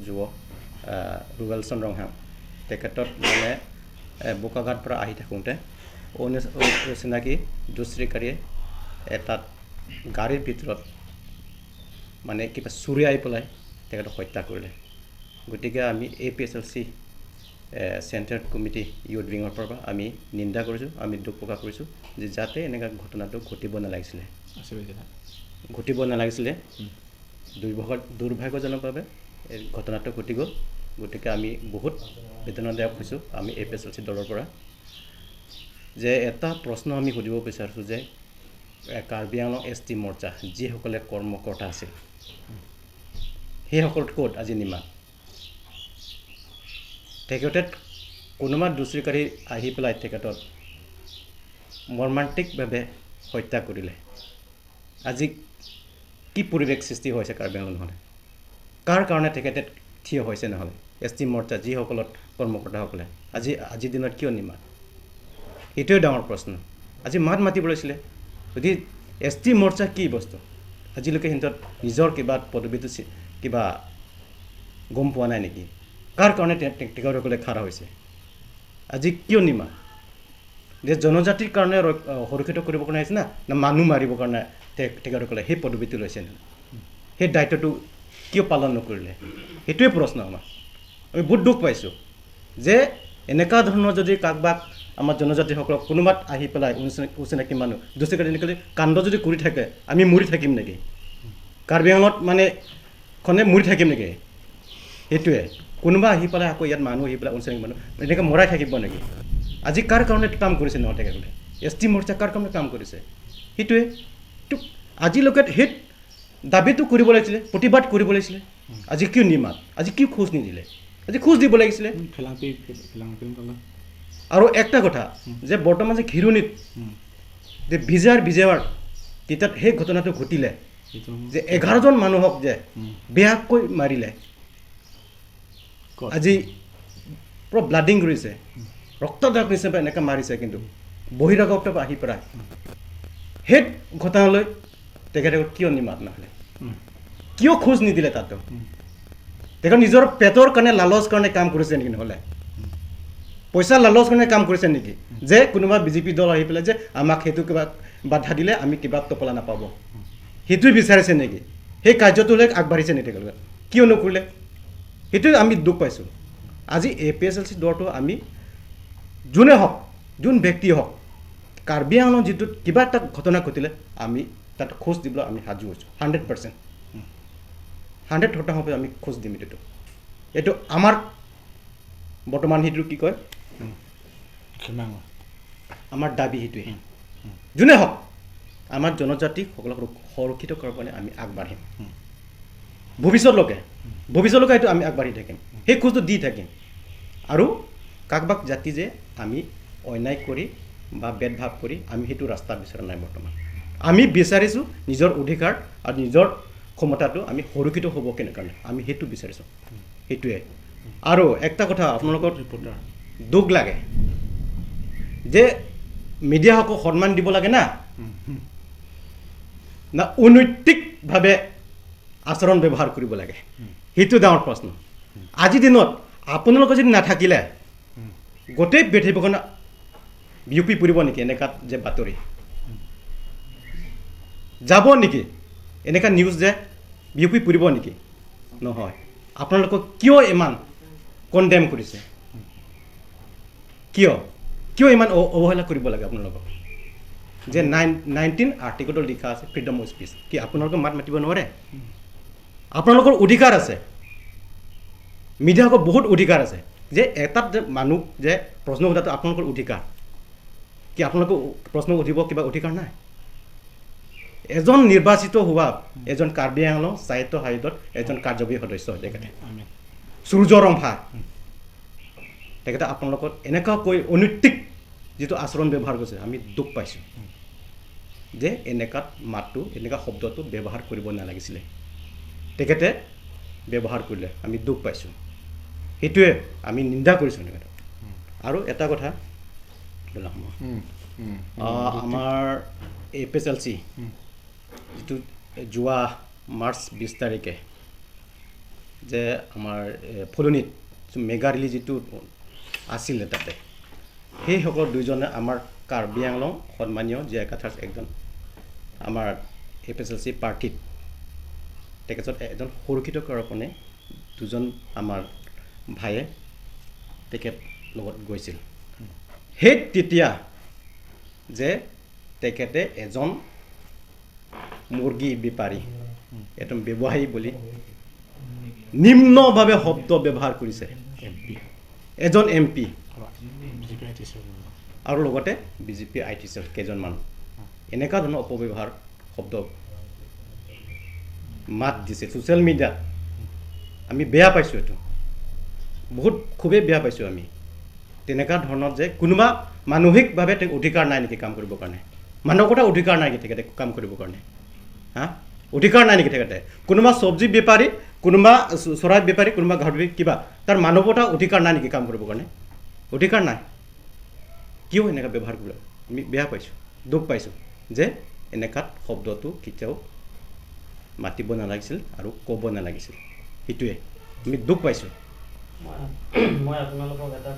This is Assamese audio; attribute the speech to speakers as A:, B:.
A: যুৱক ৰুবেল চন্দ্ৰংহাং তেখেতত মানে বোকাঘাট পৰা আহি থাকোঁতে অচিনাকি দুষ্কৃতিকাৰীয়ে এটা গাড়ীৰ ভিতৰত মানে কিবা চুৰিয়াই পেলাই তেখেতক হত্যা কৰিলে গতিকে আমি APSLC চেণ্টাৰ কমিটি ইউথ উইঙৰ পৰা আমি নিন্দা কৰিছোঁ আমি দুখ প্ৰকাশ কৰিছোঁ যে যাতে এনেকুৱা ঘটনাটো ঘটিব নালাগিছিলে দুৰ্ভাগ্যজনকভাৱে এই ঘটনাটো ঘটি গ'ল গতিকে আমি বহুত বেদনাদায়ক হৈছোঁ আমি APSLC দলৰ পৰা যে এটা প্ৰশ্ন আমি সুধিব বিচাৰিছোঁ যে কাৰ্বি আংলং ST মৰ্চা যিসকলে কৰ্মকৰ্তা আছিল সেইসকল ক'ত আজি নিমাত তেখেতে কোনোবা দুষ্কৃতিকাৰী আহি পেলাই তেখেতক মৰ্মান্তিকভাৱে হত্যা কৰিলে আজি কি পৰিৱেশ সৃষ্টি হৈছে কাৰ্বি আংলং নহ'লে কাৰ কাৰণে তেখেতে থিয় হৈছে নহ'লে ST মৰ্চা যিসকলত কৰ্মকৰ্তাসকলে আজিৰ দিনত কিয় নিমাত এইটোৱে ডাঙৰ প্ৰশ্ন আজি মাত মাতিব লাগিছিলে যদি ST মৰ্চা কি বস্তু আজিলৈকে সিহঁতৰ নিজৰ কিবা পদবীটো কিবা গম পোৱা নাই নেকি কাৰ কাৰণে তেখেতসকলে খাৰা হৈছে আজি কিয় নিমা যে জনজাতিৰ কাৰণে সুৰক্ষিত কৰিবৰ কাৰণে আহিছে না মানুহ মাৰিবৰ কাৰণে তেখেতসকলে সেই পদবীটো লৈছে না সেই দায়িত্বটো কিয় পালন নকৰিলে সেইটোৱে প্ৰশ্ন আমাৰ আমি বহুত দুখ পাইছোঁ যে এনেকুৱা ধৰণৰ যদি কাকবাক আমাৰ জনজাতিসকলক কোনোবাত আহি পেলাই অচিনাকি মানুহ দুষ্কৃতিকাৰী এনেকৈ কাণ্ড যদি কৰি থাকে আমি মৰি থাকিম নেকি কাৰ্বি আংলঙত মানে খনে মৰি থাকিম নেকি সেইটোৱে কোনোবা আহি পেলাই আকৌ ইয়াত মানুহ আহি পেলাই অচিনাকি মানুহ এনেকৈ মৰাই থাকিব নেকি আজি কাৰ কাৰণে কাম কৰিছে নহয় তেখেতসকলে ST মৰ্চা কাৰ কাৰণে কাম কৰিছে সেইটোৱে আজিলৈকে সেই দাবীটো কৰিব লাগিছিলে প্ৰতিবাদ কৰিব লাগিছিলে আজি কিয় নিমাত আজি কিয় খোজ নিদিলে আজি খোজ দিব লাগিছিলে আৰু একটা কথা যে বৰ্তমান যে ঘিৰণিত যে বিজয়ৰ তেতিয়া সেই ঘটনাটো ঘটিলে যে 11জন মানুহক যে বেয়াকৈ মাৰিলে আজি পুৰা ব্লাডিং কৰিছে ৰক্তদাগ নিচিনা এনেকৈ মাৰিছে কিন্তু বহিৰাগত আহি পেলাই সেই ঘটনালৈ তেখেতে কিয় নিমাত নহ'লে কিয় খোজ নিদিলে তাতো তেখেত নিজৰ পেটৰ কাৰণে লালচ কাৰণে কাম কৰিছে নেকি নহ'লে পইচা লালচ কাৰণে কাম কৰিছে নেকি যে কোনোবা BJP দল আহি পেলাই যে আমাক সেইটো কিবা বাধা দিলে আমি কিবা টপলা নাপাব সেইটোৱে বিচাৰিছে নেকি সেই কাৰ্যটোলৈ আগবাঢ়িছে নেকি তেখেতলোকে কিয় নকৰিলে সেইটোৱে আমি দুখ পাইছোঁ আজি APSLC দলটো আমি যোনে হওক যোন ব্যক্তি হওক কাৰ্বি আংলং যিটো কিবা এটা ঘটনা ঘটিলে আমি তাত খোজ দিবলৈ আমি সাজু হৈছোঁ 100% 100% আমি খোজ দিম এইটো আমাৰ বৰ্তমান সেইটো কি কয় আমাৰ দাবী সেইটোৱে যোনে হওক আমাৰ জনজাতিসকলক সুৰক্ষিত কৰাৰ কাৰণে আমি আগবাঢ়িম ভৱিষ্যতলৈকে এইটো আমি আগবাঢ়ি থাকিম সেই খোজটো দি থাকিম আৰু কাকবাক জাতি যে আমি অন্যায় কৰি বা ভেদভাৱ কৰি আমি সেইটো ৰাস্তা বিচৰা নাই বৰ্তমান আমি বিচাৰিছোঁ নিজৰ অধিকাৰ আৰু নিজৰ ক্ষমতাটো আমি সুৰক্ষিত হ'ব কেনেকৈ আমি সেইটো বিচাৰিছোঁ সেইটোৱে আৰু একটা কথা আপোনালোকৰ দুখ লাগে যে মিডিয়াসকলক সন্মান দিব লাগে না অনৈতিকভাৱে আচৰণ ব্যৱহাৰ কৰিব লাগে সেইটো ডাঙৰ প্ৰশ্ন আজিৰ দিনত আপোনালোকে যদি নাথাকিলে গোটেই পৃথিৱীখন বিয়পি পৰিব নেকি এনেকুৱা যে বাতৰি যাব নেকি এনেকুৱা নিউজ যে বিয়পি পৰিব নেকি নহয় আপোনালোকক কিয় ইমান কণ্ডেম কৰিছে কিয় ইমান অৱহেলা কৰিব লাগে আপোনালোকক যে 19 আৰ্টিকলত লিখা আছে ফ্ৰীডম অফ স্পীচ কি আপোনালোকে মাত মাতিব নোৱাৰে আপোনালোকৰ অধিকাৰ আছে মিডিয়াসকল বহুত অধিকাৰ আছে যে এটাত যে মানুহ যে প্ৰশ্ন সোধাটো আপোনালোকৰ অধিকাৰ কি আপোনালোকৰ প্ৰশ্ন সুধিব কিবা অধিকাৰ নাই এজন নিৰ্বাচিত হোৱা এজন কাৰ্বি আংলং সাহিত্য আয়োগৰ এজন কাৰ্যবাহী সদস্য তেখেতে সূৰ্যৰম্ভা তেখেতে আপোনালোকৰ এনেকুৱাকৈ অনৈতিক যিটো আচৰণ ব্যৱহাৰ কৰিছে আমি দুখ পাইছোঁ যে এনেকুৱা মাতটো এনেকুৱা শব্দটো ব্যৱহাৰ কৰিব নালাগিছিলে তেখেতে ব্যৱহাৰ কৰিলে আমি দুখ পাইছোঁ সেইটোৱে আমি নিন্দা কৰিছোঁ তেখেতক আৰু এটা কথা আমাৰ APSLC যিটো যোৱা মাৰ্চ 20 তাৰিখে যে আমাৰ ফুলনিত মেগাৰিলি যিটো আছিলে তাতে সেইসকল দুইজনে আমাৰ কাৰ্বি আংলং সন্মানীয় জিয়াই কাথাৰ্ছ একজন আমাৰ FSLC পাৰ্টিত তেখেতত এজন সুৰক্ষিত কাৰণে দুজন আমাৰ ভায়ে তেখেত লগত গৈছিল সেই তেতিয়া যে তেখেতে এজন মুৰ্গী বেপাৰী এজন ব্যৱসায়ী বুলি নিম্নভাৱে শব্দ ব্যৱহাৰ কৰিছে এজন MP আৰু লগতে BJP IT চেল কেইজনমান এনেকুৱা ধৰণৰ অপব্যৱহাৰ শব্দ মাত দিছে ছ'চিয়েল মিডিয়াত আমি বেয়া পাইছোঁ এইটো বহুত খুবেই বেয়া পাইছোঁ আমি তেনেকুৱা ধৰণৰ যে কোনোবা মানসিকভাৱে তেওঁ অধিকাৰ নাই নেকি কাম কৰিবৰ কাৰণে মানৱতা অধিকাৰ নাই নেকি তেখেতে কাম কৰিবৰ কাৰণে অধিকাৰ নাই নেকি তেখেতে কোনোবা চব্জি বেপাৰী কোনোবা চৰাই বেপাৰী কোনোবা ঘৰ কিবা তাৰ মানৱতা অধিকাৰ নাই নেকি কাম কৰিবৰ কাৰণে অধিকাৰ নাই কিয় এনেকুৱা ব্যৱহাৰ কৰে আমি বেয়া পাইছোঁ দুখ পাইছোঁ যে এনেকুৱাত শব্দটো কেতিয়াও মাতিব নালাগিছিল আৰু ক'ব নালাগিছিল সেইটোৱে আমি দুখ পাইছোঁ
B: মই আপোনালোকক এটা